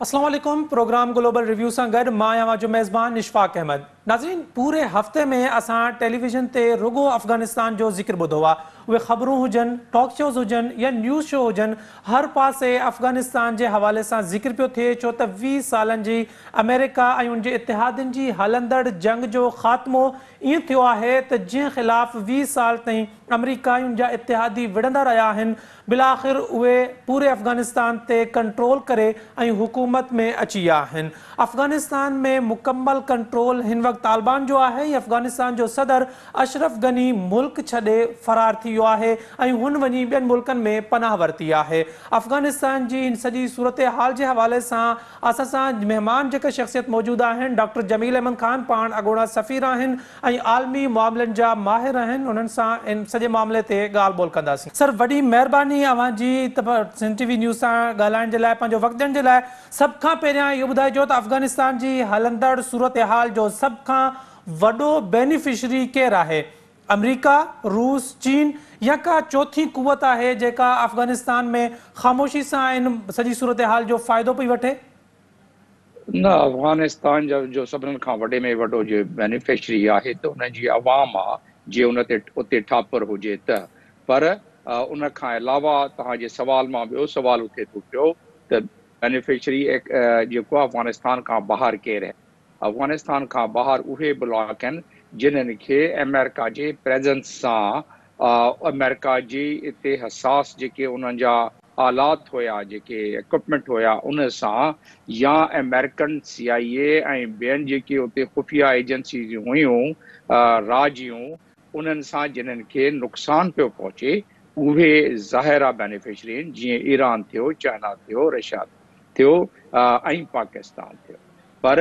अस्सलाम वालेकुम। Programme global review सां गॾु मां आहियां जो मेज़बान इशफाक अहमद। नाज़रीन, पूरे हफ़्ते में असां टेलीविज़न ते रुगो अफ़गानिस्तान जो ज़िक्र ॿुधो आहे। उहे ख़बरूं हुजनि, टॉक शोज़ हुजनि या न्यूज़ शो हुजनि, हर पासे अफ़गानिस्तान जे हवाले सां ज़िक्र पियो थिए, छो त 20 सालनि जी अमेरिका ऐं उनजे इतिहादनि जी हलंदड़ जंग जो ख़ात्मो ईअं थियो आहे त जंहिं ख़िलाफ़ 20 साल ताईं अमेरिका ऐं उनजा इतिहादी विढ़ंदा रहिया आहिनि, बिलाख़िर उहे पूरे अफ़गानिस्तान ते कंट्रोल करे ऐं हुकूमत में अची विया आहिनि। अफ़गानिस्तान में मुकम्मल कंट्रोल हिन वक़्तु तालिबान जो आहे। अफ़गानिस्तान जो सदर अशरफ गनी मुल्क छॾे फ़रार थी वियो आहे ऐं हुन वञी ॿियनि मुल्कनि में पनाह वरिती आहे। अफ़गानिस्तान जी सॼी सूरत हाल जे हवाले सां असां सां महिमान जेका शख़्सियत मौजूदु आहिनि, डॉक्टर जमील अहमद ख़ान पाण अॻोणा सफ़ीर आहिनि ऐं आलमी मामलनि जा माहिर आहिनि। उन्हनि सां इन सॼे मामले ते ॻाल्हि ॿोल कंदासीं। सर, वॾी महिरबानी अव्हांजी सिंध टीवी न्यूज़ सां ॻाल्हाइण जे लाइ, पंहिंजो वक़्तु ॾियण जे लाइ। सभ खां पहिरियां इहो ॿुधाइजो त अफ़गानिस्तान जी हलंदड़ सूरत हाल जो सभ खां वॾो बेनिफिशरी केरु आहे? अमेरिका, रूस, चीन या का चौथी कुवत आहे जेका अफ़गानिस्तान में ख़ामोशी सां इन सॼी सूरत हाल जो फ़ाइदो पई वठे? न, अफ़गानिस्तान जो सभिनीनि खां वॾे में वॾो जो बेनिफिशरी आहे त उन जी अवाम आहे, जीअं उन ते उते ठापर हुजे त। पर उन खां अलावा तव्हांजे सवाल मां ॿियो सुवाल उथे थो पियो त बेनिफिशरी जेको आहे अफ़गानिस्तान खां ॿाहिरि केरु आहे? अफ़गानिस्तान खां ॿाहिरि उहे ब्लॉक आहिनि जिन्हनि खे अमेरिका जे प्रेज़ेंस सां अमेरिका जी इते हसास जेके उन्हनि जा आलात हुया, जेके इक्विपमेंट हुया, उन सां या अमेरिकन CIA ऐं ॿियनि जेके उते खुफ़िया एजेंसीज़ हुयूं, राजियूं, उन्हनि सां जिन्हनि खे नुक़सान पियो पहुचे, उहे ज़ाहिरा बेनिफिशरी आहिनि। जीअं ईरान थियो, चाइना थियो, रशिया थियो ऐं पाकिस्तान थियो। पर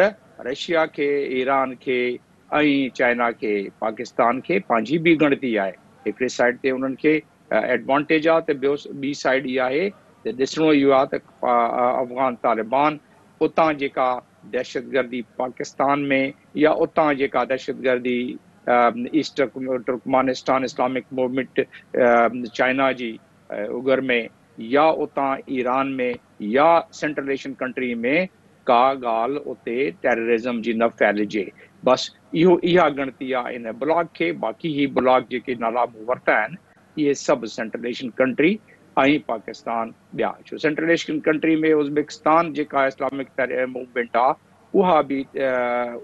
रशिया खे, ईरान खे ऐं चाइना खे, पाकिस्तान खे पंहिंजी बि ॻणती आहे। हिकिड़े साइड ते उन्हनि खे एडवांटेज आहे त ॿी साइड इहा आहे त ॾिसणो इहो आहे त अफ़गान तालिबान उतां जेका दहशतगर्दी पाकिस्तान में या उतां जेका दहशतगर्दी East Turkmenistan Islamic movement China जी उगर में, या उतां ईरान में, या सेंट्रल एशियन कंट्री में का ॻाल्हि उते टेररिज़म जी न फैलिजे। बसि इहा ॻणती आहे इन ब्लॉक खे। बाक़ी ही ब्लॉक जेके नाला मूं वरिता आहिनि, इहे सभु सेंट्रल एशियन कंट्री ऐं पाकिस्तान ॿिया। छो सेंट्रल एशियन कंट्री में उज़्बेकिस्तान जेका इस्लामिक मूवमेंट आहे, उहा बि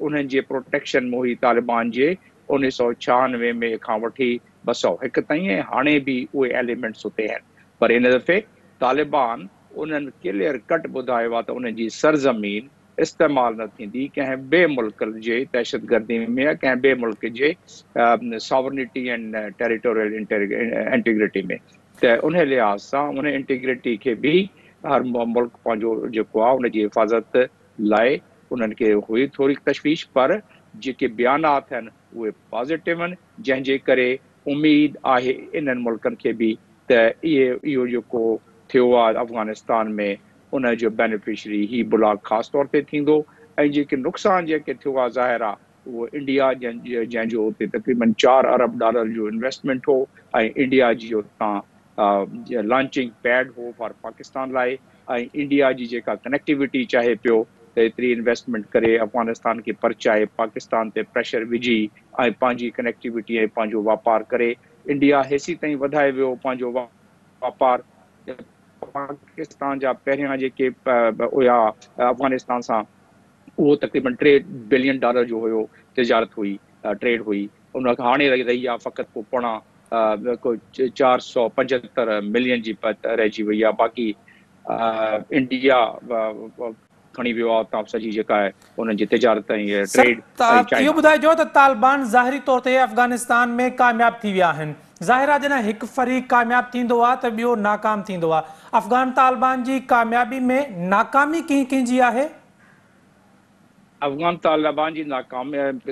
उन्हनि जे प्रोटेक्शन में हुई तालिबान जे 1996 में खां वठी 201 ताईं। हाणे बि उहे एलिमेंट्स उते आहिनि। पर हिन दफ़े तालिबान उन्हनि क्लियर कट ॿुधायो आहे त उन्हनि जी सरज़मीन इस्तेमालु न थींदी कंहिं ॿिए मुल्क जे दहशतगर्दी में या कंहिं ॿिए मुल्क जे सॉवरनिटी एंड टेरिटोरियल इंटीग्रिटी में। त उन लिहाज़ सां उन इंटीग्रिटी खे बि हर मुल्क पंहिंजो जेको आहे उनजी हिफ़ाज़त लाइ उन्हनि खे हुई थोरी तशवीश। पर जेके बयानात आहिनि उहे पॉज़िटिव आहिनि, जंहिंजे करे उमेद आहे इन्हनि मुल्कनि खे बि त इहो जेको थियो आहे अफ़गानिस्तान में, उन जो बेनिफिशरी ही ब्लॉक ख़ासि तौर ते थींदो। ऐं जेके नुक़सान जेके थियो आहे ज़ाहिर आहे उहो इंडिया जंहिंजो उते तक़रीबन $4 अरब जो इन्वेस्टमेंट हो, ऐं इंडिया जी उतां लॉन्चिंग पैड हो फॉर पाकिस्तान लाइ। ऐं इंडिया जी जेका कनेक्टिविटी चाहे पियो त एतिरी इन्वेस्टमेंट करे अफ़गानिस्तान खे परचाए, पाकिस्तान ते प्रेशर विझी ऐं पंहिंजी कनेक्टिविटी ऐं पंहिंजो वापारु करे, इंडिया हेसी ताईं वधाए वियो पंहिंजो वापारु। पाकिस्तान जा पहिरियां जेके हुया अफ़गानिस्तान सां, उहो तक़रीबन $3 बिलियन जो हुयो, तिजारत हुई, ट्रेड हुई। उन खां हाणे रही आहे फ़क़ति पोइ पोणा 475 मिलियन जी रहिजी वई आहे। बाक़ी इंडिया खणी वियो आहे उतां सॼी जेका आहे उन्हनि जी तिजारत ऐं ट्रेड। इहो ॿुधाइजो त तालिबान ज़ाहिरी तौर ते अफ़गानिस्तान में कामयाब थी विया आहिनि। ज़ाहिर आहे जॾहिं हिकु फ़रीक़ कामयाब थींदो आहे त ॿियो नाकाम थींदो आहे। अफ़गान तालिबान जी कामयाबी में नाकामी कंहिंजी आहे? अफ़गान तालिबान जी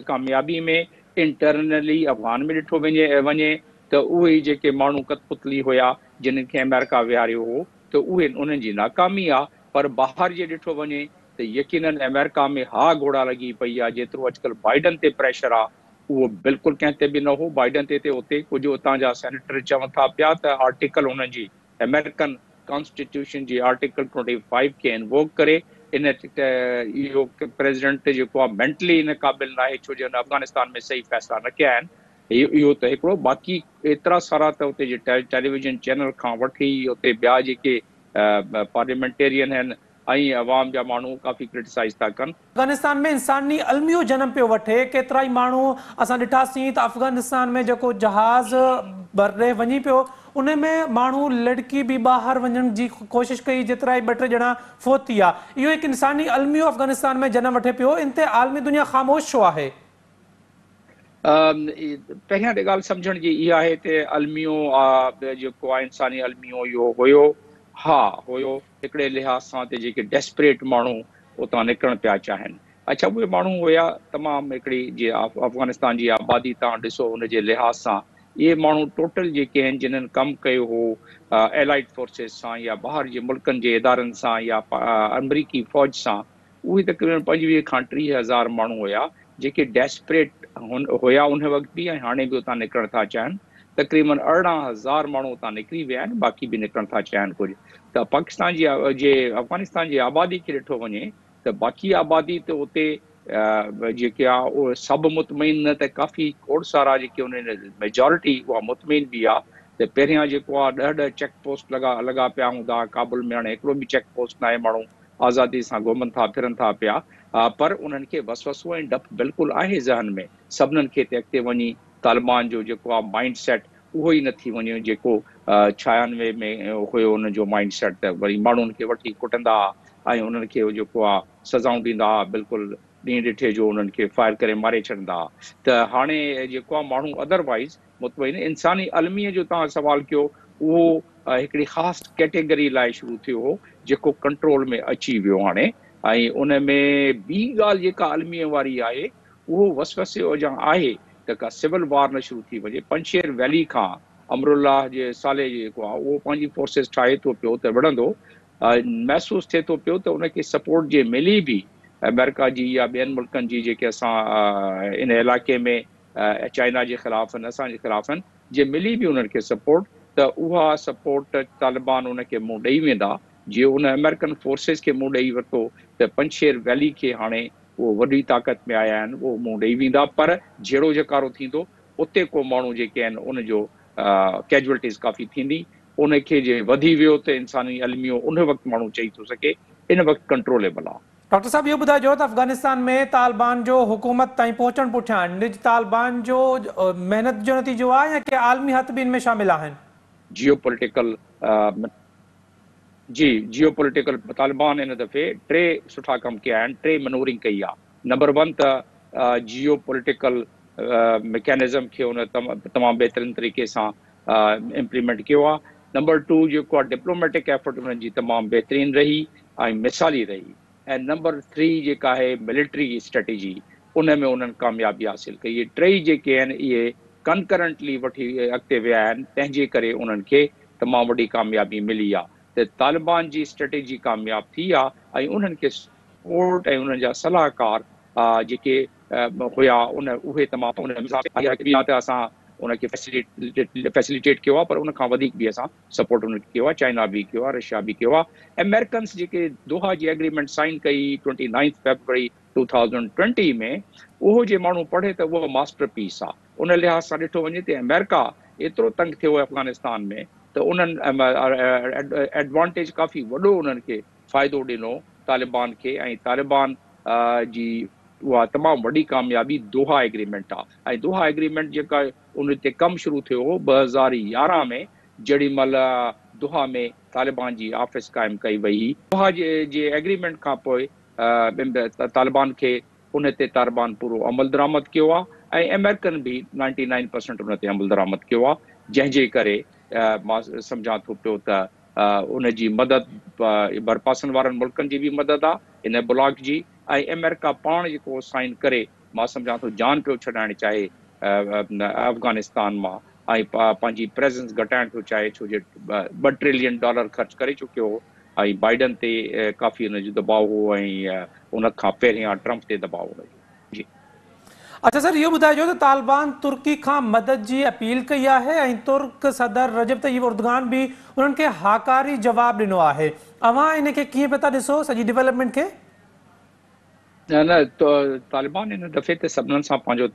कामयाबी में इंटरनली अफ़गान में ॾिठो वञे त उहे जेके माण्हू कठपुतली हुया, जिन्हनि खे अमेरिका विहारियो हो, त उहे उन्हनि जी नाकामी आहे। पर ॿाहिरि जे ॾिठो वञे त यकीनन अमेरिका में हा घोड़ा लॻी पई आहे। जेतिरो अॼुकल्ह बाइडन ते प्रेशर आहे, उहो बिल्कुलु कंहिं ते बि न हो। बाइडन ते उते कुझु उतां जा सेनेटर चवनि था पिया त आर्टिकल हुननि जी अमेरिकन कॉन्स्टिट्यूशन जी आर्टिकल 25 खे इन्वोक करे इन इहो प्रेसिडेंट जेको आहे मेंटली इन क़ाबिल न आहे, छो जो अफ़गानिस्तान में सही फ़ैसिला न कया आहिनि। इहो त हिकिड़ो। बाक़ी एतिरा सारा त उते जे टेलीविजन चैनल खां वठी उते ॿिया जेके पार्लियामेंटेरियन आहिनि ऐं अवाम जा माण्हू काफ़ी क्रिटिसाइज़ था कनि। अफगानिस्तान में इंसानी अलमियो जनम पियो वठे। केतिरा ई माण्हू असां ॾिठासीं त अफगानिस्तान में जेको जहाज़ बरे वञी पियो उन में माण्हू लड़की बि ॿाहिरि वञण जी कोशिशि कई, जेतिरा ई 2-3 ॼणा फोत थी विया। इहो हिकु इंसानी अलमियो अफगानिस्तान में जनम वठे पियो। इन ते आलमी दुनिया ख़ामोश छो आहे? पहिरियां त ॻाल्हि सम्झण जी इहा आहे त अलमियो जेको आहे इंसानी अलमियो इहो हुयो, हा हुयो हिकिड़े लिहाज़ सां त जेके डेस्परेट माण्हू उतां निकिरणु पिया चाहिनि। अच्छा, उहे माण्हू हुया तमामु हिकिड़ी जीअं अफ़गानिस्तान जी आबादी तव्हां ॾिसो उनजे लिहाज़ सां इहे माण्हू टोटल जेके आहिनि जिन्हनि कमु कयो हो एलाइड फोर्सिस सां या ॿाहिरि जे मुल्कनि जे इदारनि सां या अमरीकी फ़ौज सां, उहे तक़रीबन 25 खां 30 हज़ार माण्हू हुया जेके डेस्परेट हुया उन वक़्तु बि ऐं हाणे बि उतां निकिरणु था चाहिनि। तक़रीबन 18,000 माण्हू उतां निकिरी विया आहिनि, बाक़ी बि निकिरणु था चाहिनि कुझु। त पाकिस्तान जे अफ़गानिस्तान जी आबादी खे ॾिठो वञे त बाक़ी आबादी त उते जेके आहे उहे सभु मुतमइन न त काफ़ी खोड़ सारा जेके उन मेजॉरिटी उहा मुतमइन बि आहे। त पहिरियां जेको आहे 10 चेक पोस्ट लॻा पिया हूंदा क़ाबुल में, हाणे हिकिड़ो बि चेक पोस्ट न आहे, माण्हू आज़ादी सां घुमनि था फिरनि था पिया। पर उन्हनि खे वसवसो ऐं डपु बिल्कुलु आहे ज़हन में सभिनीनि खे त अॻिते वञी तालिबान जो जेको आहे माइंड सेट उहो ई नथी वञे जेको 96 में हुयो उनजो माइंड सेट। त वरी माण्हुनि खे वठी कुटंदा ऐं उन्हनि खे जेको आहे सज़ाऊं ॾींदा, बिल्कुलु ॾींहुं ॾिठे जो उन्हनि खे फायर करे मारे छॾींदा। त हाणे जेको आहे माण्हू अदरवाइज़ मुतमइन इंसानी अलमीअ जो तव्हां सवाल कयो, उहो हिकिड़ी ख़ासि कैटेगरी लाइ शुरू थियो हो जेको कंट्रोल में अची वियो हाणे। ऐं उन में ॿी ॻाल्हि जेका अलमीअ वारी आहे उहो वसवसे वजह आहे त का सिविल वार न शुरू थी वञे। पंजशेर वैली खां अमरुल्लाह जे साले जेको आहे उहो पंहिंजी फोर्सिस ठाहे थो पियो त विढ़ंदो, महसूसु थिए थो पियो त उनखे सपोर्ट जे मिली बि अमेरिका जी या ॿियनि मुल्कनि जी जेके असां इन इलाइक़े में चाइना जे ख़िलाफ़ आहिनि, असांजे ख़िलाफ़ आहिनि, जे मिली बि उन्हनि खे सपोर्ट, त उहा सपोर्ट तालिबान उनखे मुंहुं ॾेई वेंदा। जीअं उन अमेरिकन फोर्सिस खे मुंहुं ॾेई वरितो त पंजशेर वैली खे हाणे उहो वॾी ताक़त में आया आहिनि, उहो मुंहुं ॾेई वेंदा। पर जहिड़ो जकारो थींदो उते को माण्हू जेके आहिनि उनजो कैजुअलिटीज़ काफ़ी थींदी। उनखे जे वधी वियो त इंसानी अलमियो उन वक़्तु माण्हू चई थो सघे इन वक़्तु कंट्रोलेबल आहे। डॉक्टर साहब, इहो ॿुधाइजो त अफ़गानिस्तान में तालिबान जो हुकूमत ताईं पहुचण पुठियां निज तालिबान जो महिनत जो नतीजो आहे या के आलमी हथ बि इन में शामिल आहिनि? जियो पॉलिटिकल तालिबान इन दफ़े 3 सुठा कम कया आहिनि, 3 मनूरिंग कई आहे। नंबर 1 त जियो पॉलिटिकल मैकेनिज़म खे उन तमामु बहितरीन तरीक़े सां इम्प्लीमेंट कयो आहे। नंबर 2 जेको आहे डिप्लोमेटिक एफर्ट उन्हनि जी तमामु बहितरीन रही ऐं मिसाली रही। ऐं नंबर 3 जेका आहे मिलिट्री स्ट्रेटेजी, उन में उन्हनि कामयाबी हासिल कई। इहे 3 जेके आहिनि इहे कंकरेंटली वठी अॻिते विया आहिनि, तंहिंजे करे उन्हनि खे तमामु वॾी कामयाबी मिली आहे। त तालिबान जी स्ट्रेटेजी कामयाब थी आहे ऐं उन्हनि खे सपोर्ट ऐं उन्हनि जा सलाहकार जेके हुया उहे तमामु असां उनखे फैसिलिटेट कयो आहे, पर उनखां वधीक बि असां सपोर्ट उनखे कयो आहे। चाइना बि कयो आहे, रशिया बि कयो आहे। अमेरिकन्स जेके दोहा जी एग्रीमेंट साइन कई 29 फरवरी 2020 में, उहो जे माण्हू पढ़े त उहो मास्टर पीस आहे। उन लिहाज़ सां ॾिठो वञे त अमेरिका एतिरो तंग थियो आहे अफ़गानिस्तान में त उन्हनि एडवांटेज काफ़ी वॾो उन्हनि खे फ़ाइदो ॾिनो तालिबान खे। ऐं तालिबान जी उहा तमामु वॾी कामयाबी दोहा एग्रीमेंट आहे। ऐं दोहा एग्रीमेंट जेका उन ते कमु शुरू थियो हो 2011 में, जेॾी महिल दोहा में तालिबान जी ऑफिस क़ाइमु कई वई हुई। दोहा जे एग्रीमेंट खां पोइ तालिबान खे उन ते तालिबान पूरो अमल दरामद कयो आहे ऐं अमेरिकन बि 99% उन ते अमल दरामद कयो आहे, जंहिंजे करे मां सम्झां थो पियो त उन जी मदद बरपासनि वारनि मुल्कनि जी बि मदद आहे इन ब्लॉक जी। ऐं अमेरिका पाण जेको साइन करे मां सम्झां थो जान पियो छॾाइणु चाहे अफ़गानिस्तान मां ऐं पंहिंजी प्रेज़ेंस घटाइण थो चाहे, छो जो $2 ट्रिलियन ख़र्च करे चुकियो हो ऐं बाइडन ते काफ़ी हुनजो दबाव हो ऐं उन खां पहिरियां ट्रंप ते दबाव हो। जी अच्छा सर, इहो ॿुधाइजो त तालिबान तुर्की खां मदद जी अपील कई आहे ऐं तुर्क सदर रजब तय्यिब एर्दोगान बि उन्हनि खे हाकारी जवाबु ॾिनो आहे। अव्हां इन खे कीअं पिया था ॾिसो सॼी डेवलपमेंट खे? न न तालिबान इन दफ़े ते सभिनीनि सां पंहिंजो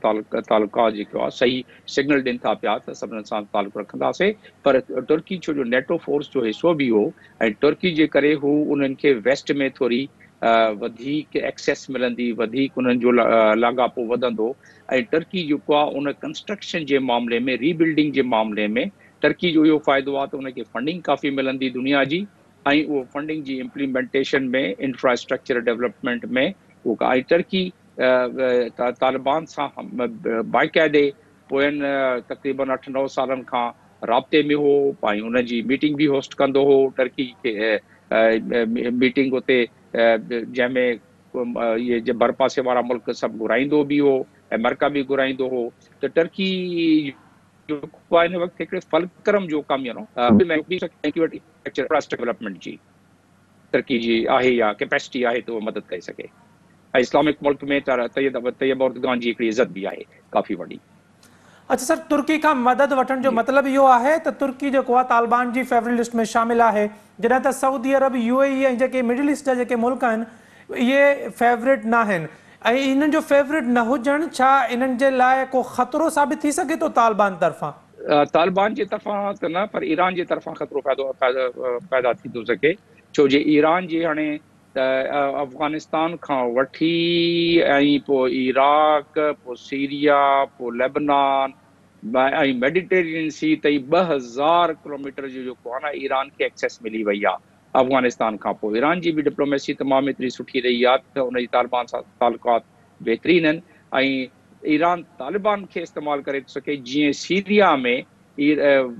तालुका जेको आहे सही सिग्नल ॾियनि था पिया त सभिनीनि सां तालुक रखंदासीं, पर तुर्की छो जो नेटो फोर्स जो हिसो बि हो ऐं तुर्की जे करे हू उन्हनि खे वेस्ट में थोरी वधीक एक्सेस मिलंदी, वधीक उन्हनि जो लाॻापो वधंदो ऐं टर्की जेको आहे उन कंस्ट्रक्शन जे मामले में, रीबिल्डिंग जे मामले में टर्की जो इहो फ़ाइदो आहे त उनखे फंडिंग काफ़ी मिलंदी दुनिया जी ऐं उहो फंडिंग जी इम्प्लीमेंटेशन में, इंफ्रास्ट्रक्चर डेवलपमेंट में वो ऐं टर्की तालिबान सां बाक़ाइदे पोयनि तक़रीबन 8-9 सालनि खां राब्ते में हो ऐं उनजी मीटिंग बि होस्ट कंदो हो टर्की खे मीटिंग उते जंहिंमें इहे जे भरपासे वारा मुल्क सभु घुराईंदो बि हो, अमेरिका बि घुराईंदो हो, त टर्की जेको आहे हिन वक़्तु हिकिड़े फलक्रम जो कमु डेवलपमेंट जी टर्की जी आहे या कैपेसिटी आहे त उहो मदद करे सघे। इस्लामिक मुल्क में तैयब अर्दगान जी हिकिड़ी इज़त बि आहे काफ़ी वॾी। अच्छा सर, तुर्की का मदद वठण जो मतलब इहो आहे त तुर्की जेको आहे तालिबान जी फेवरेट लिस्ट में शामिल आहे, जॾहिं त सऊदी अरब, यूएई ऐं जेके मिडिल ईस्ट जा जेके मुल्क आहिनि इहे फेवरेट न आहिनि ऐं इन्हनि जो फेवरेट न हुजण छा इन्हनि जे लाइ को ख़तरो साबित थी सघे थो तालिबान तरफ़ां? तालिबान जे तरफ़ां त न, पर ईरान जे तरफ़ां ख़तरो पैदा थी थो सघे, छो जे ईरान जे हाणे अफ़गानिस्तान खां वठी ऐं पोइ इराक, पोइ सीरिया, पोइ लेबनान ऐं मेडिटेरियन सी ताईं 2000 किलोमीटर जो जेको आहे न ईरान खे एक्सेस मिली वई आहे अफ़गानिस्तान खां पोइ। ईरान जी बि डिप्लोमेसी तमामु एतिरी सुठी रही आहे त उनजी तालिबान सां तालुकात बहितरीन आहिनि ऐं ईरान तालिबान खे इस्तेमालु करे थो सघे, जीअं सीरिया में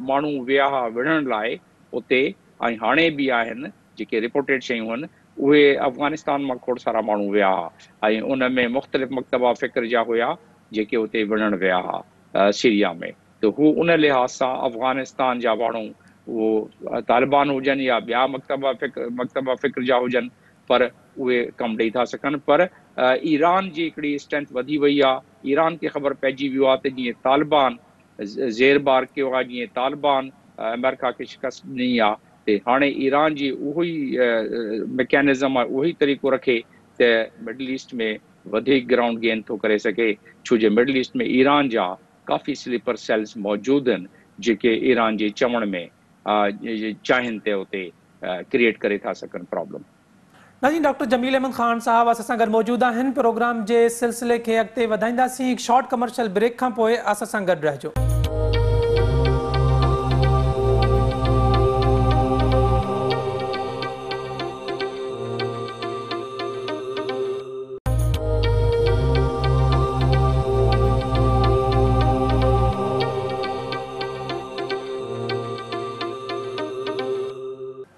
माण्हू विया हुआ विढ़ण लाइ उते ऐं हाणे बि आहिनि जेके रिपोर्टेड शयूं आहिनि, उहे अफ़गानिस्तान मां खोड़ सारा माण्हू विया हुआ ऐं उन में मुख़्तलिफ़ मकतबा फ़िक्र जा हुया जेके उते विढ़ण विया हुआ सीरिया में, त हू उन लिहाज़ सां अफ़गानिस्तान जा माण्हू उहो तालिबान हुजनि या ॿिया मकतबा फ़िक्र जा हुजनि, पर उहे कमु ॾेई था सघनि। पर ईरान जी हिकिड़ी स्ट्रेंथ वधी वई आहे, ईरान खे ख़बर पइजी वियो आहे त जीअं तालिबान ज़ेर बार कयो आहे, जीअं तालिबान अमेरिका खे शिकस्त ॾिनी आहे, त हाणे ईरान जी उहो ई मैकेनिज़म आहे, उहो ई तरीक़ो रखे त मिडल ईस्ट में वधीक ग्राउंड गेन थो करे सघे, छो जो मिडल ईस्ट में ईरान जा काफ़ी स्लीपर सेल्स मौजूदु आहिनि जेके ईरान जे चवण में चाहिनि त उते क्रिएट करे था सघनि प्रॉब्लम। नाज़रीन, डॉक्टर जमील अहमद ख़ान साहब असां सां गॾु मौजूदु आहिनि। प्रोग्राम जे सिलसिले खे अॻिते वधाईंदासीं, हिकु शॉर्ट कमर्शियल ब्रेक खां पोइ असां सां गॾु रहिजो।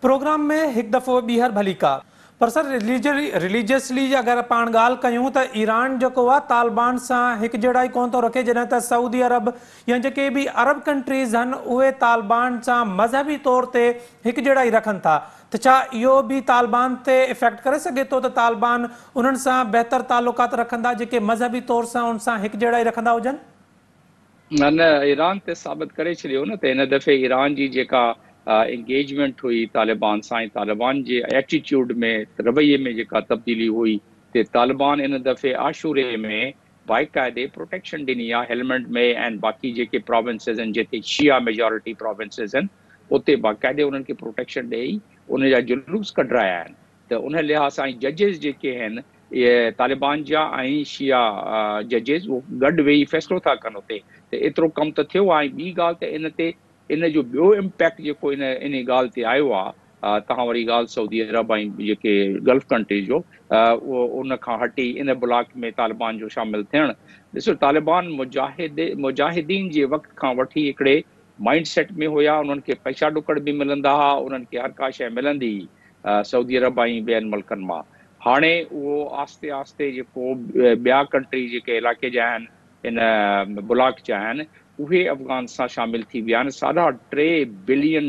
प्रोग्राम में हिकु दफ़ो ॿीहर भली का, पर सर रिलीजियसली अगरि पाण ॻाल्हि कयूं त ईरान जेको आहे तालिबान सां हिकु जहिड़ा ई कोन थो रखे, जॾहिं त सऊदी अरब या जेके बि अरब कंट्रीज़ आहिनि उहे तालिबान सां मज़हबी तौर ते हिकु जहिड़ा ई रखनि था, त छा इहो बि तालिबान ते इफेक्ट करे सघे थो त तालिबान उन्हनि सां बहितर तालुकात रखंदा जेके मज़हबी तौर सां उन सां हिकु जहिड़ा ई रखंदा हुजनि? न न, ईरान ते साबित करे छॾियो न त हिन दफ़े ईरान जी जेका एंगेजमेंट हुई तालिबान सां ऐं तालिबान जे एटीट्यूड में, रवैये में जेका तब्दीली हुई, त तालिबान इन दफ़े आशूरे में बाक़ाइदे प्रोटेक्शन ॾिनी आहे हेलमंड में ऐं बाक़ी जेके प्रोविंसेस आहिनि जिते शिया मेजॉरिटी प्रोविंसेस आहिनि उते बाक़ाइदे उन्हनि खे प्रोटेक्शन ॾेई उन जा जुलूस कढाया आहिनि। त उन लिहाज़ सां जजिस जेके आहिनि इहे तालिबान जा ऐं शिया जजिस उहो गॾु वेही फ़ैसिलो था कनि उते, त एतिरो कमु त थियो आहे। ऐं ॿी ॻाल्हि त इन ते इन जो ॿियो इम्पैक्ट जेको इन ॻाल्हि ते आयो आहे, तव्हां वरी ॻाल्हि सऊदी अरब ऐं जेके गल्फ कंट्रीज़ जो, उहो उन खां हटी इन ब्लॉक में तालिबान जो शामिलु थियणु, ॾिसो तालिबान मुजाहिदीन जे वक़्त खां वठी हिकिड़े माइंड सेट में हुया, उन्हनि खे पैसा ॾुकड़ बि मिलंदा हुआ, उन्हनि खे हर का शइ मिलंदी हुई सऊदी अरब ऐं ॿियनि मुल्कनि मां। हाणे उहो आस्ते आस्ते जेको ॿिया कंट्री जेके इलाइक़े जा आहिनि इन ब्लॉक जा आहिनि उहे अफ़गान सां शामिल थी विया आहिनि। $3.5 बिलियन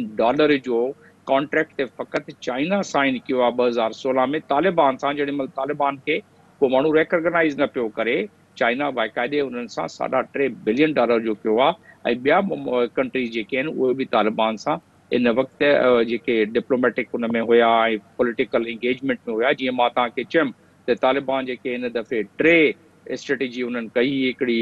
जो कॉन्ट्रैक्ट ते फ़क़ति चाइना साइन कयो आहे 2016 में तालिबान सां, जेॾी महिल तालिबान खे को माण्हू रिकॉग्नाइज़ न पियो करे, चाइना बाक़ाइदे उन्हनि सां $3.5 बिलियन जो कयो आहे। ऐं ॿिया कंट्रीज जेके आहिनि उहे बि तालिबान सां इन वक़्तु जेके डिप्लोमेटिक हुन में हुया ऐं पॉलिटिकल इंगेजमेंट में हुया, जीअं मां तव्हांखे चयुमि त तालिबान जेके इन दफ़े 3 स्ट्रेटेजी उन्हनि कई, हिकिड़ी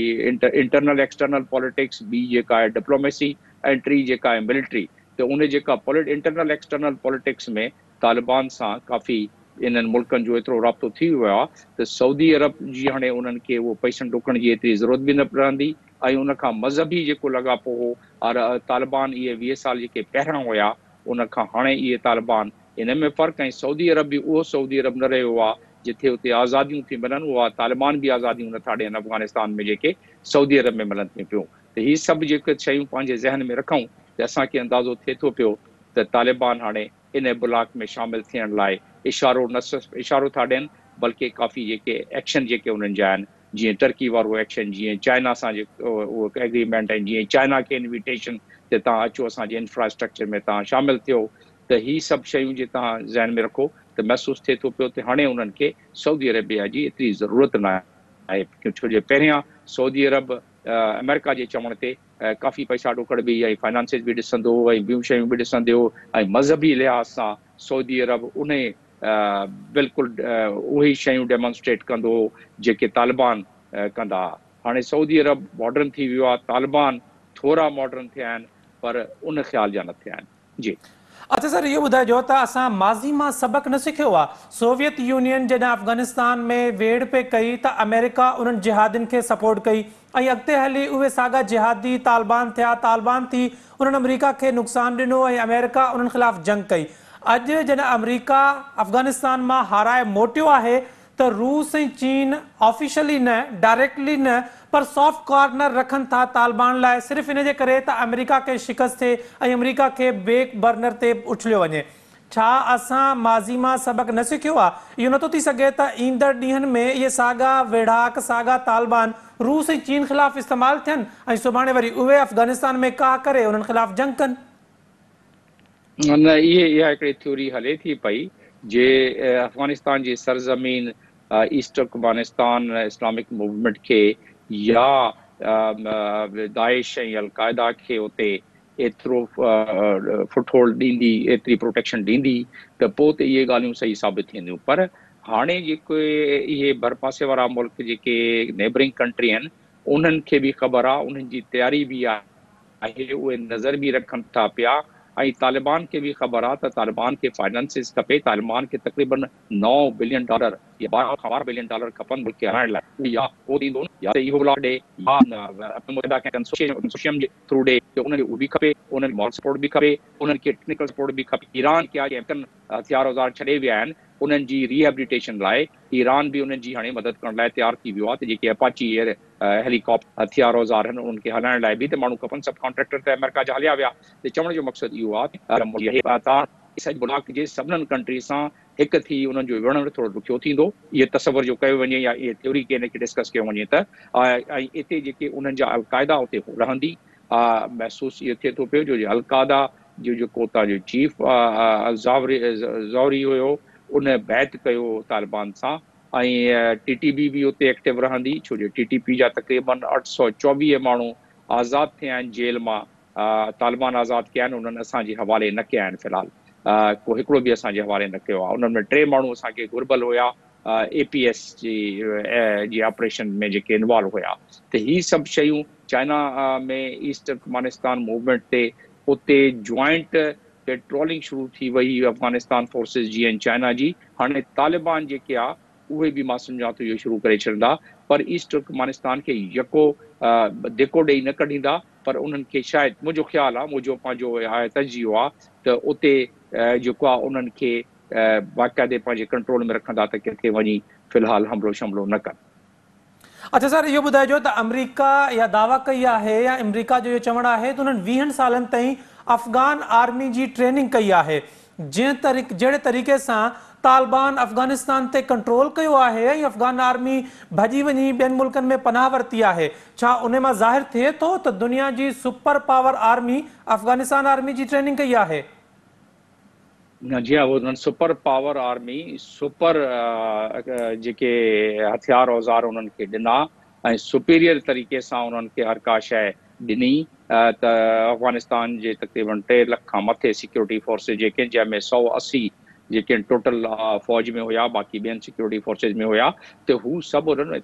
इंटरनल एक्सटर्नल पॉलिटिक्स, ॿी जेका आहे डिप्लोमेसी ऐं टी जेका आहे मिलिट्री। त उन जेका इंटरनल एक्सटर्नल पॉलिटिक्स में तालिबान सां काफ़ी इन्हनि मुल्कनि जो एतिरो राब्तो थी वियो आहे त सऊदी अरब जी हाणे उन्हनि खे उहो पैसनि ॾुकण जी एतिरी ज़रूरत बि न रहंदी। ऐं उन खां मज़हबी जेको लॻापो हो और तालिबान इहे 20 साल जेके पहिरियां हुया उन खां हाणे इहे तालिबान, इन में फ़र्क़ु। ऐं सऊदी अरब बि उहो सऊदी अरब न रहियो आहे जिथे उते आज़ादियूं थी मिलनि, उहा तालिबान बि आज़ादियूं नथा ॾियनि अफ़गानिस्तान में जेके सऊदी अरब में मिलनि थियूं पियूं। त हीअ सभु जेके शयूं पंहिंजे ज़हन में रखूं त असांखे अंदाज़ो थिए थो पियो त तालिबान हाणे इन ब्लॉक में शामिल थियण लाइ इशारो न सिर्फ़ु इशारो था ॾियनि, बल्कि काफ़ी जेके एक्शन जेके उन्हनि जा आहिनि, जीअं टर्की वारो एक्शन, जीअं चाइना सां जेको उहो एग्रीमेंट आहिनि, जीअं चाइना खे इन्विटेशन त तव्हां अचो असांजे इंफ्रास्ट्रक्चर में तव्हां शामिल थियो। त हीअ सभु शयूं जे तव्हां ज़हन में रखो त महसूसु थिए थो पियो त हाणे उन्हनि खे सऊदी अरेबिया जी एतिरी ज़रूरत न आहे, छो जो पहिरियां सऊदी अरब अमेरिका जे चवण ते काफ़ी पैसा ॾुकड़ बि ऐं फाइनेंसिस बि ॾिसंदो ऐं ॿियूं शयूं बि ॾिसंदो ऐं मज़हबी लिहाज़ सां सऊदी अरब उन बिल्कुलु उहे शयूं डेमोन्स्ट्रेट कंदो जेके तालिबान कंदा। हाणे सऊदी अरब मॉडर्न थी वियो आहे, तालिबान थोरा मॉडर्न थिया आहिनि पर उन ख़्याल जा न थिया आहिनि। जी अच्छा सर, इहो ॿुधाइजो त असां माज़ी मां सबक़ न सिखियो आहे? सोवियत यूनियन जॾहिं अफ़गानिस्तान में वेड़ पे कई त अमेरिका उन्हनि जिहादियुनि खे सपोर्ट कई ऐं अॻिते हली उहे साॻा जिहादी तालिबान थिया, तालिबान थी उन्हनि अमेरिका खे नुक़सानु ॾिनो ऐं अमेरिका उन्हनि ख़िलाफ़ु जंग कई। अॼु जॾहिं अमेरिका अफ़गानिस्तान मां हाराए मोटियो आहे त रूस ऐं चीन ऑफिशियली न, डायरेक्टली न, पर सॉफ्ट कॉर्नर रखनि था तालिबान लाइ, सिर्फ़ु इन जे करे त अमेरिका खे शिकस्त थिए ऐं अमेरिका खे बैक बर्नर ते उछलियो वञे। छा असां माज़ी मां सबक़ न सिखियो आहे? इहो नथो थी सघे त ईंदड़ ॾींहंनि में इहे साॻा वेढ़ाक, साॻा तालिबान रूस ऐं चीन ख़िलाफ़ु इस्तेमालु थियनि ऐं सुभाणे वरी उहे अफ़गानिस्तान में काह करे उन्हनि ख़िलाफ़ु जंग कनि? न, इहा हिकिड़ी थ्योरी हले थी पई जे अफ़गानिस्तान जी सरज़मीन ईस्ट तुर्कमानिस्तान इस्लामिक मूवमेंट खे या दाइश ऐं अलकायदा खे उते एतिरो फुटहोल्ड ॾींदी, एतिरी प्रोटेक्शन ॾींदी त पोइ त इहे ॻाल्हियूं सही साबित थींदियूं। पर हाणे जेके इहे भरपासे वारा मुल्क जेके नेबरिंग कंट्री आहिनि उन्हनि खे बि ख़बर आहे, उन्हनि जी तयारी बि आहे, उहे नज़र बि रखनि था पिया ऐं तालिबान खे बि ख़बर आहे त तालिबान खे फाइनेंसिस खपे। तालिबान खे तक़रीबन $9 बिलियन या $12 बिलियन खपनि मुल्क खे हलाइण लाइ, या उहो ॾींदो या त इहो ब्लॉक ॾे या कंसोर्शियम जे थ्रू ॾे, त उनखे उहो बि खपे, उन्हनि खे मॉरल सपोर्ट बि खपे, उन्हनि खे टेक्निकल सपोर्ट बि खपे। ईरान खे जेके हथियार औज़ार छॾे विया आहिनि उन्हनि जी रिहेबिलिटेशन लाइ ईरान बि उन्हनि जी हाणे मदद करण लाइ तयारु थी वियो आहे। त जेके अपाची एयर हेलीकॉप्टर हथियार औज़ार आहिनि उन्हनि खे हलाइण लाइ बि त माण्हू खपनि। सब कॉन्ट्रेक्टर त अमेरिका जा हलिया विया। त चवण जो मक़सदु इहो आहे ब्लॉक जे सभिनीनि कंट्री सां हिकु थी उन्हनि जो विढ़णु थोरो ॾुखियो थींदो, इहे तसवर जो कयो वञे या इहे थ्योरी खे हिनखे डिस्कस कयो वञे त। ऐं हिते जेके उन्हनि जा अलकायदा उते रहंदी, महसूसु इहो थिए थो पियो जो अलकायदा जो जेको उतां जो चीफ ज़ौरी हुयो उन बैत कयो तालिबान सां ऐं TTP बि उते एक्टिव रहंदी, छो जो TTP जा तक़रीबन 824 माण्हू आज़ादु थिया आहिनि जेल मां, तालिबान आज़ादु कया आहिनि, उन्हनि असांजे हवाले न कया आहिनि फ़िलहाल, को हिकिड़ो बि असांजे हवाले न कयो आहे। उन्हनि में 3 माण्हू असांखे घुर्बल हुया APS जी ऑपरेशन में जेके इन्वॉल्व हुया। त हीअ सभु शयूं चाइना में ईस्ट तुर्कमानिस्तान मूवमेंट ते उते जॉइंट पेट्रोलिंग शुरू थी वई अफ़गानिस्तान फोर्सिस जी ऐं चाइना जी। हाणे तालिबान जेके आहे उहे बि मां सम्झां थो इहो शुरू करे छॾींदा, पर ईस्ट तुर्कमानिस्तान खे यको धिको ॾेई न कढींदा, पर उन्हनि खे शायदि, मुंहिंजो ख़्यालु आहे, मुंहिंजो पंहिंजो तजियो आहे त उते जेको आहे उन्हनि खे बाक़ाइदे पंहिंजे कंट्रोल में रखंदा त किथे वञी फ़िलहाल हमलो शमलो न कनि। अच्छा सर, इहो ॿुधाइजो त अमेरिका या दावा कई आहे या अमेरिका जो इहो चवणु आहे त उन्हनि 20 सालनि ताईं अफ़गान आर्मी जी ट्रेनिंग कई आहे, जहिड़े तरीक़े सां तालिबान अफ़गानिस्तान ते कंट्रोल कयो आहे ऐं अफ़गान आर्मी भॼी वञी ॿियनि मुल्कनि में पनाह वरिती आहे। छा उन मां ज़ाहिर थिए थो त दुनिया जी super power army Afghanistan army जी ट्रेनिंग कई आहे? जी हाँ, वो सुपर पावर आर्मी सुपर जेके हथियार औज़ार उन्हनि खे ॾिना ऐं सुपीरियर तरीक़े सां उन्हनि खे हर का शइ ॾिनी। त अफ़गानिस्तान जे तक़रीबन 3 लख खां मथे सिक्योरिटी फोर्सिस जेके, जंहिंमें 180 जेके टोटल फ़ौज में हुया, बाक़ी ॿियनि सिक्योरिटी फोर्सिस में हुया, त हू सभु उन्हनि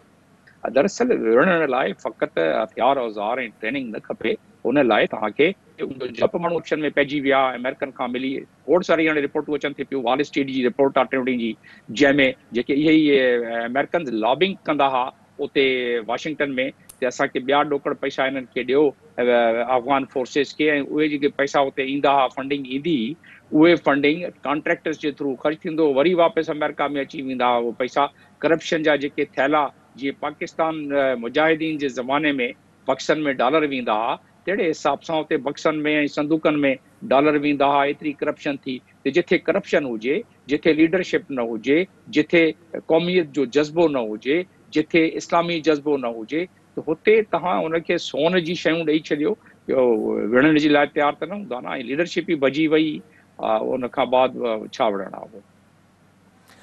दरअसल विढ़ण लाइ फ़क़ति हथियार औज़ार ऐं ट्रेनिंग न खपे, उन लाइ तव्हांखे जप माण्हू ऑप्शन में पइजी विया, अमेरिकन खां मिली खोड़ सारी हाणे रिपोर्टूं अचनि थियूं पियूं, वॉल स्ट्रीट जी रिपोर्ट आहे टियों ॾींहं जी, जंहिंमें जेके इहे ई अमेरिकन लॉबिंग कंदा हुआ उते वाशिंगटन में, त असांखे ॿिया ॾोकड़ पैसा हिननि खे ॾियो अफ़गान फोर्सिस खे, ऐं उहे जेके पैसा उते ईंदा हुआ, फंडिंग ईंदी, उहे फंडिंग कॉन्ट्रेक्टर्स जे थ्रू ख़र्च थींदो, वरी वापसि अमेरिका में अची वेंदा हुआ उहे पैसा। करप्शन जा जेके थियल आहे, जीअं पाकिस्तान मुजाहिदीन जे ज़माने में बक्सनि में डॉलर वेंदा हुआ, तहिड़े हिसाब सां उते बक्सनि में ऐं संदूकनि में डॉलर वेंदा हुआ। एतिरी करप्शन थी, त जिथे करप्शन हुजे, जिथे लीडरशिप न हुजे, जिथे क़ौमियत जो जज़्बो न हुजे, जिथे इस्लामी जज़्बो न हुजे, त हुते तव्हां उनखे सोन जी शयूं ॾेई छॾियो, विढ़ण जे लाइ तयारु त न हूंदा न, ऐं लीडरशिप ई भॼी वई, उन खां बाद छा विढ़ण आहे उहो।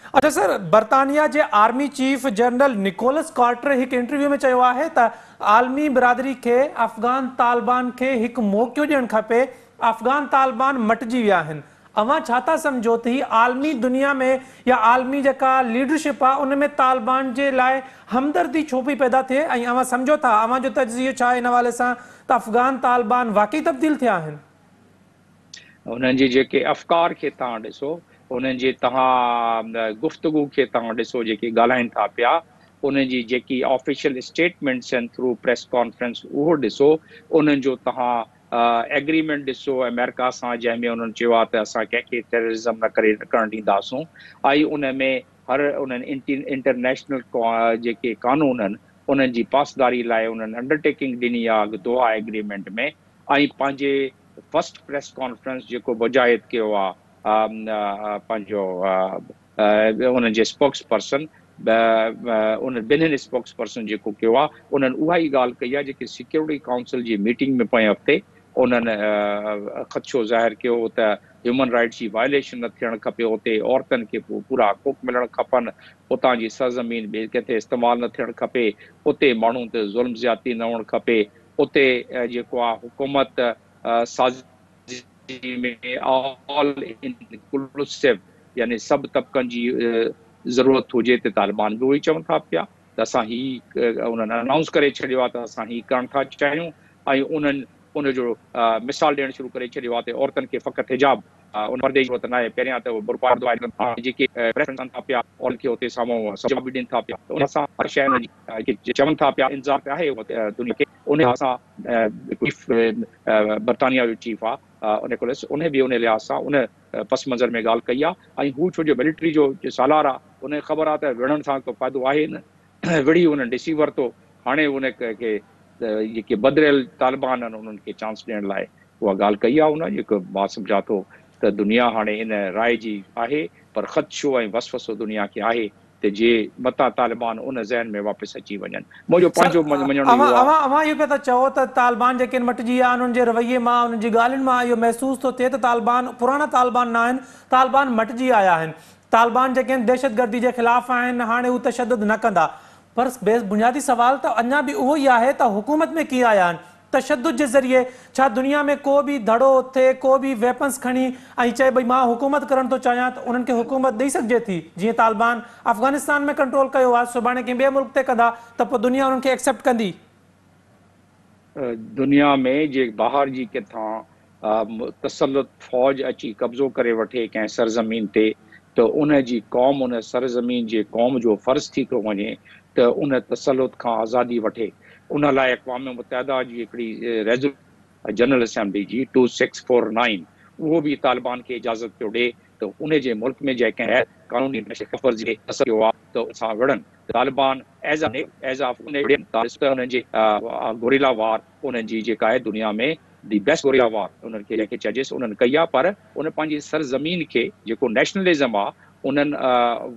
अच्छा सर, बरतानिया जे army chief general Nicholas Carter हिकु इंटरव्यू में चयो आहे त आलमी बिरादरी खे अफ़गान तालिबान खे हिकु मौक़ो ॾियणु खपे, अफ़गान तालिबान मटिजी विया आहिनि। अवां छा था सम्झो त आलमी दुनिया में या आलमी जेका लीडरशिप आहे उन में तालिबान जे लाइ हमदर्दी छो पई पैदा थिए, ऐं अवां सम्झो था, अवां जो तजियो छा आहे इन हवाले सां त अफ़गान तालिबान वाकई तब्दील थिया आहिनि? उन्हनि जे जेके अफ़कार खे तव्हां ॾिसो, उन्हनि जे तव्हां गुफ़्तगू खे तव्हां ॾिसो, जेके ॻाल्हाइनि था पिया, उन्हनि जी जेकी ऑफिशियल स्टेटमेंट्स आहिनि थ्रू प्रेस कॉन्फ्रेंस, उहो ॾिसो, उन्हनि जो तव्हां एग्रीमेंट ॾिसो अमेरिका सां, जंहिंमें उन्हनि चयो आहे त असां कंहिंखे टेररिज़म न करणु ॾींदासूं, ऐं उन में हर उन्हनि इंटरनेशनल जेके कानून आहिनि उन्हनि जी पासदारी लाइ उन्हनि अंडरटेकिंग ॾिनी आहे दोहा एग्रीमेंट में। ऐं पंहिंजे फर्स्ट प्रेस कॉन्फ्रेंस जेको मुजाहिद कयो आहे पंहिंजो उन्हनि जे स्पोक्स पर्सन, उन ॿिन्हिनि स्पोक्स पर्सन जेको कयो आहे, उन्हनि उहा ई ॻाल्हि कई आहे जेकी सिक्योरिटी काउंसिल जी मीटिंग में पोएं हफ़्ते उन्हनि ख़दशो ज़ाहिर कयो त ह्यूमन राइट्स जी वायलेशन न थियणु खपे, उते औरतुनि खे पूरा हक़ूक़ मिलणु खपनि, उतां जी सरज़मीन ॿिए किथे इस्तेमालु न थियणु खपे, उते माण्हुनि ते ज़ुल्म ज़्यादती न हुअणु खपे, उते जेको आहे हुकूमत साज़ी में ऑल इंक्लूसिव यानी सभु तबक़नि जी ज़रूरत हुजे, त तालिबान बि उहो ई चवनि था पिया त असां उन्हनि अनाउंस करे छॾियो आहे त असां हीउ करणु था चाहियूं, ऐं उन्हनि उनजो मिसाल ॾियणु शुरू करे छॾियो आहे त औरतुनि खे फ़क़ति हिजाब उन पर्दे जी ज़रूरत न आहे, पहिरियां त बुरका जेके प्रेफरेंस था पिया और खे उते साम्हूं जवाब बि ॾियनि था पिया, उन सां हर शइ चवनि था पिया, इंतज़ार पिया आहे दुनिया खे। उन सां बरतानिया जो चीफ आहे निकोलस, उन बि उन लिहाज़ सां उन पस मंज़र में ॻाल्हि कई आहे, ऐं हू छो जो मिलिट्री जो सालार आहे, उनखे ख़बर आहे त विढ़ण सां को फ़ाइदो आहे न, विढ़ी उन्हनि ॾिसी वरितो, हाणे उन खे जेके बदिरियल तालिबान आहिनि उन्हनि खे चांस ॾियण लाइ उहा ॻाल्हि कई आहे। उन जेको मां सम्झा थो त दुनिया हाणे इन राय जी आहे, पर ख़दशो ऐं वसवसो दुनिया खे आहे त जे मता तालिबान उन ज़हन में वापसि अची वञनि। मुंहिंजो पंहिंजो मञणु इहो आहे। अवां इहो पिया था चओ त तालिबान जेके मटिजी विया आहिनि, उन्हनि जे रवैये मां, उन्हनि जी ॻाल्हियुनि मां इहो महसूसु थो थिए त तालिबान पुराणा तालिबान न आहिनि, तालिबान मटिजी आया आहिनि। तालिबान जेके आहिनि दहशतगर्दी जे ख़िलाफ़ आहिनि, हाणे हू तशदुद न कंदा, पर बुनियादी सवाल त अञा बि उहो ई आहे त हुकूमत में कीअं आया आहिनि? तशद्दुद जे ज़रिए छा दुनिया में को बि धड़ो थिए, को बि वेपन्स खणी ऐं चए भई मां हुकूमत करणु थो चाहियां, त उन्हनि खे हुकूमत ॾेई सघिजे थी? जीअं तालिबान अफ़गानिस्तान में कंट्रोल कयो आहे, सुभाणे कंहिं ॿिए मुल्क ते कंदा त पोइ दुनिया उन्हनि खे एक्सेप्ट कंदी? दुनिया में जे ॿाहिरि जी किथां तसल्लुत फ़ौज अची कब्ज़ो करे वठे कंहिं सरज़मीन ते, त उन जी क़ौम उन सरज़मीन जे क़ौम जो फ़र्ज़ु थी थो वञे त उन तसल्लुत खां आज़ादी वठे। उन लाइ अक़वाम मुतहिदा जी हिकिड़ी जनरल असेंबली जी 2649 उहो बि तालिबान खे इजाज़त पियो ॾे त उन जे मुल्क में जेकॾहिं कानूनी त असां विढ़नि। तालिबान उन्हनि जे गोरिला वार उन्हनि जी जेका आहे दुनिया में दी बेस्ट गोरिला वार उन्हनि खे जंहिंखे चइजेसि उन्हनि कई आहे, पर उन पंहिंजी सरज़मीन खे जेको नेशनलिज़म आहे उन्हनि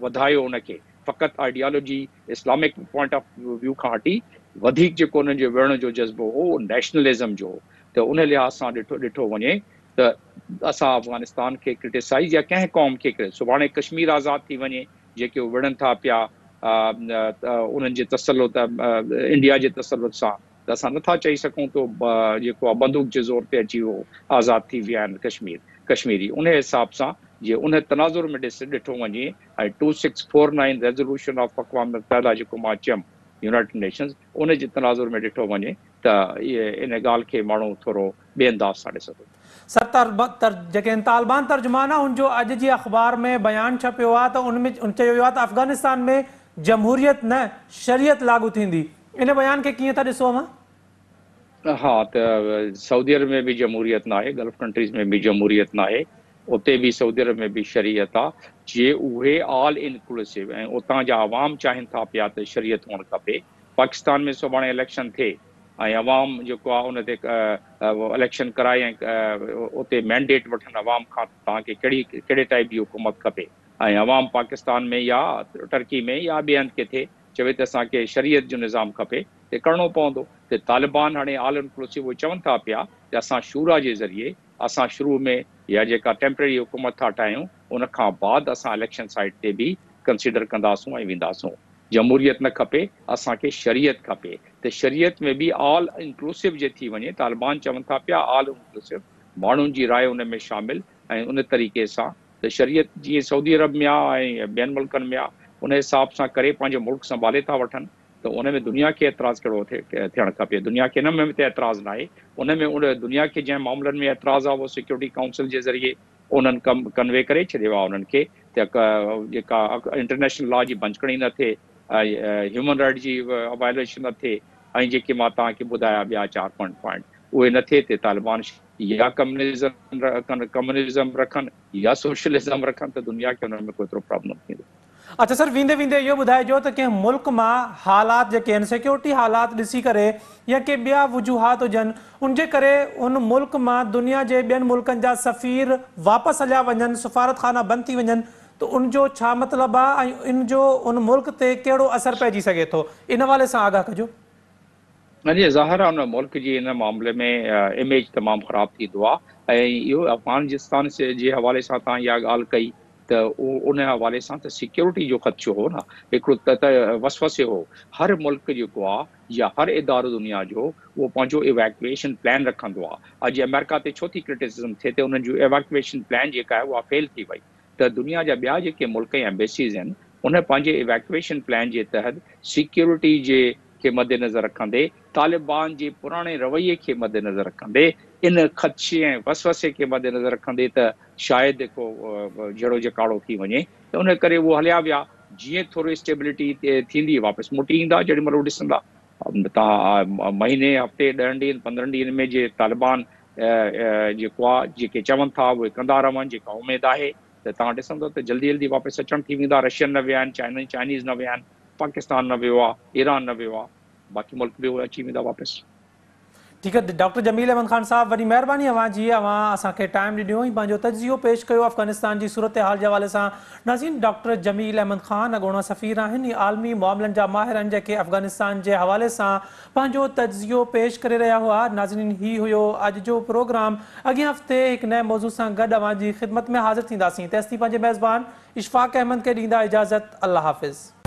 वधायो उनखे, फ़क़ति ideology Islamic point of view खां हटी वधीक जेको उन्हनि जो विढ़ण जो जज़्बो हो नेशनलिज़म जो, त उन लिहाज़ सां ॾिठो वञे त असां अफ़गानिस्तान खे क्रिटिसाइज़ या कंहिं क़ौम खे सुभाणे कश्मीर आज़ादु थी वञे जेके विढ़नि था पिया उन्हनि जे तसल्लुत इंडिया जे तसल्लुत सां, त असां नथा चई सघूं तो जेको आहे बंदूक जे ज़ोर ते अची वियो आज़ादु थी विया आहिनि कश्मीरी। उन हिसाब सां जे उन तनाज़ुर में ॾिठो वञे ऐं 2649 रेज़ोल्यूशन ऑफ अक़वाम मुत्तहिदा जेको मां चयुमि यूनाइटेड नेशंस उन जे तनाज़ुर में ॾिठो वञे त इहे इन ॻाल्हि खे माण्हू थोरो ॿिए अंदाज़ सां ॾिसे थो। सर जेके तालिबान तर्जुमान आहे उनजो अॼु जी अख़बार में बयानु छपियो आहे त उनमें चयो वियो आहे त अफ़गानिस्तान में जमहूरियत न शरीयत लागू थींदी, इन बयान खे कीअं था ॾिसो अव्हां? हाँ, त सऊदी अरब में भी जमहूरियत ना है, गल्फ कंट्रीज़ में भी जमहूरियत ना है, उते भी सऊदी अरब में भी शरीयत आहे, जे उहे ऑल इनक्लूसिव ऐं उतां जा अवाम चाहिनि था पिया त शरीयत हुअणु खपे। पाकिस्तान में सुभाणे इलेक्शन थिए ऐं अवाम जेको आहे उन ते इलेक्शन कराए ऐं उते मैंडेट वठनि अवाम खां तव्हांखे कहिड़े टाइप जी हुकूमत खपे ऐं अवाम पाकिस्तान में या टर्की में या ॿिए हंधि किथे चवे त असांखे शरीयत जो निज़ाम खपे ते करिणो पवंदो। त तालिबान हाणे ऑल इनक्लूसिव उहे चवनि था पिया त असां शूरा जे ज़रिए असां शुरू में या जेका टेम्पररी हुकूमत था ठाहियूं उन खां बाद असां इलेक्शन साइड ते बि कंसिडर कंदासूं ऐं वेंदासूं। जमहूरियत न खपे, असांखे शरीयत खपे। त शरीयत में बि ऑल इंक्लूसिव जे थी वञे, तालिबान चवनि था पिया ऑल इंक्लूसिव, माण्हुनि जी राय उन में शामिल ऐं उन तरीक़े सां त शरीयत जीअं सऊदी अरब में आहे ऐं ॿियनि मुल्कनि में आहे उन हिसाब सां करे पंहिंजो मुल्क संभाले था वठनि। त उन में दुनिया खे एतिराज़ कहिड़ो थियणु खपे, दुनिया खे हिन में त एतिराज़ न आहे, उन में उन दुनिया खे जंहिं मामलनि में एतिराज़ आहे उहो सिक्योरिटी काउंसिल जे ज़रिए उन्हनि कन्वे करे छॾियो आहे उन्हनि खे त जेका इंटरनेशनल लॉ जी भंजकड़ी न थिए, ह्यूमन राइट जी वायलेशन न थिए ऐं जेके मां तव्हांखे ॿुधाया ॿिया 4 पॉइंट उहे न थिए त तालिबान या कम्युनिज़म रखनि या सोशलिज़म रखनि त दुनिया खे हुन में कोई एतिरो प्रॉब्लम थींदो। अच्छा सर, वेंदे वेंदे इहो ॿुधाइजो त कंहिं मुल्क मां हालात जेके आहिनि सिक्योरिटी हालात ॾिसी करे या के ॿिया वजूहात हुजनि उनजे करे उन मुल्क मां दुनिया जे ॿियनि मुल्कनि जा सफ़ीर वापसि हलिया वञनि, सफ़ारतखाना बंदि थी वञनि, त उनजो छा मतिलबु आहे ऐं इनजो उन मुल्क ते कहिड़ो असरु पइजी सघे थो, इन हवाले सां आगाह कजो। जी ज़ाहिर आहे उन मुल्क जी इन मामले में इमेज तमामु ख़राबु थींदो आहे ऐं इहो अफ़गानिस्तान जे हवाले सां तव्हां इहा ॻाल्हि कई त उन हवाले सां त सिक्योरिटी जो ख़दशो हो न, हिकिड़ो त वसवसे हो। हर मुल्क जेको आहे या हर इदारो दुनिया जो उहो पंहिंजो इवैक्यूएशन प्लान रखंदो आहे। अॼु अमेरिका ते छो थी क्रिटिसिज़म थिए त उन्हनि जो इवैक्यूएशन प्लान जेका आहे उहा फेल थी वई। त दुनिया जा ॿिया जेके मुल्क ऐं एम्बेसीज़ आहिनि उन पंहिंजे इवैक्यूएशन प्लान जे तहत सिक्योरिटी जे खे मद्देनज़र रखंदे, तालिबान जे पुराणे रवैये खे मद्देनज़र रखंदे, इन ख़दशे ऐं वसवसे खे मद्देनज़र रखंदे त शायदि को जहिड़ो जकाड़ो थी वञे त उन करे उहो हलिया विया। जीअं थोरी स्टेबिलिटी थींदी वापसि मोटी ईंदा, जेॾी महिल उहो ॾिसंदा। तव्हां महीने हफ़्ते 10 ॾींहंनि 15 ॾींहंनि में जे तालिबान जेको आहे जेके चवनि था उहे कंदा रहनि, जेका उमेदु आहे त तव्हां ॾिसंदव त जल्दी जल्दी वापसि अचणु थी वेंदा। रशियन न विया आहिनि, चाइनीज़ न विया आहिनि, पाकिस्तान न वियो आहे, ईरान न वियो आहे, बाक़ी मुल्क बि उहे अची वेंदा वापसि। ठीकु आहे डॉक्टर जमील अहमद ख़ान साहब, वॾी महिरबानी अव्हांजी, अव्हां असांखे टाइम ॾिनो ऐं पंहिंजो तजियो पेश कयो अफ़गानिस्तान जी सूरत हाल जे हवाले सां। नाज़रीन, डॉक्टर जमील अहमद ख़ान अॻूणा सफ़ीर आहिनि, आलमी मामलनि जा माहिर आहिनि जेके अफ़गानिस्तान जे हवाले सां पंहिंजो तजियो पेश करे रहिया हुआ। नाज़रीन, ही हुयो अॼु जो प्रोग्राम। अॻिए हफ़्ते हिकु नए मौज़ू सां गॾु अव्हांजी ख़िदमत में हाज़िर थींदासीं। तेसिताईं पंहिंजे मेज़बान इशफ़ाक़ अहमद खे ॾींदा इजाज़त। अल्लाह हाफ़िज़।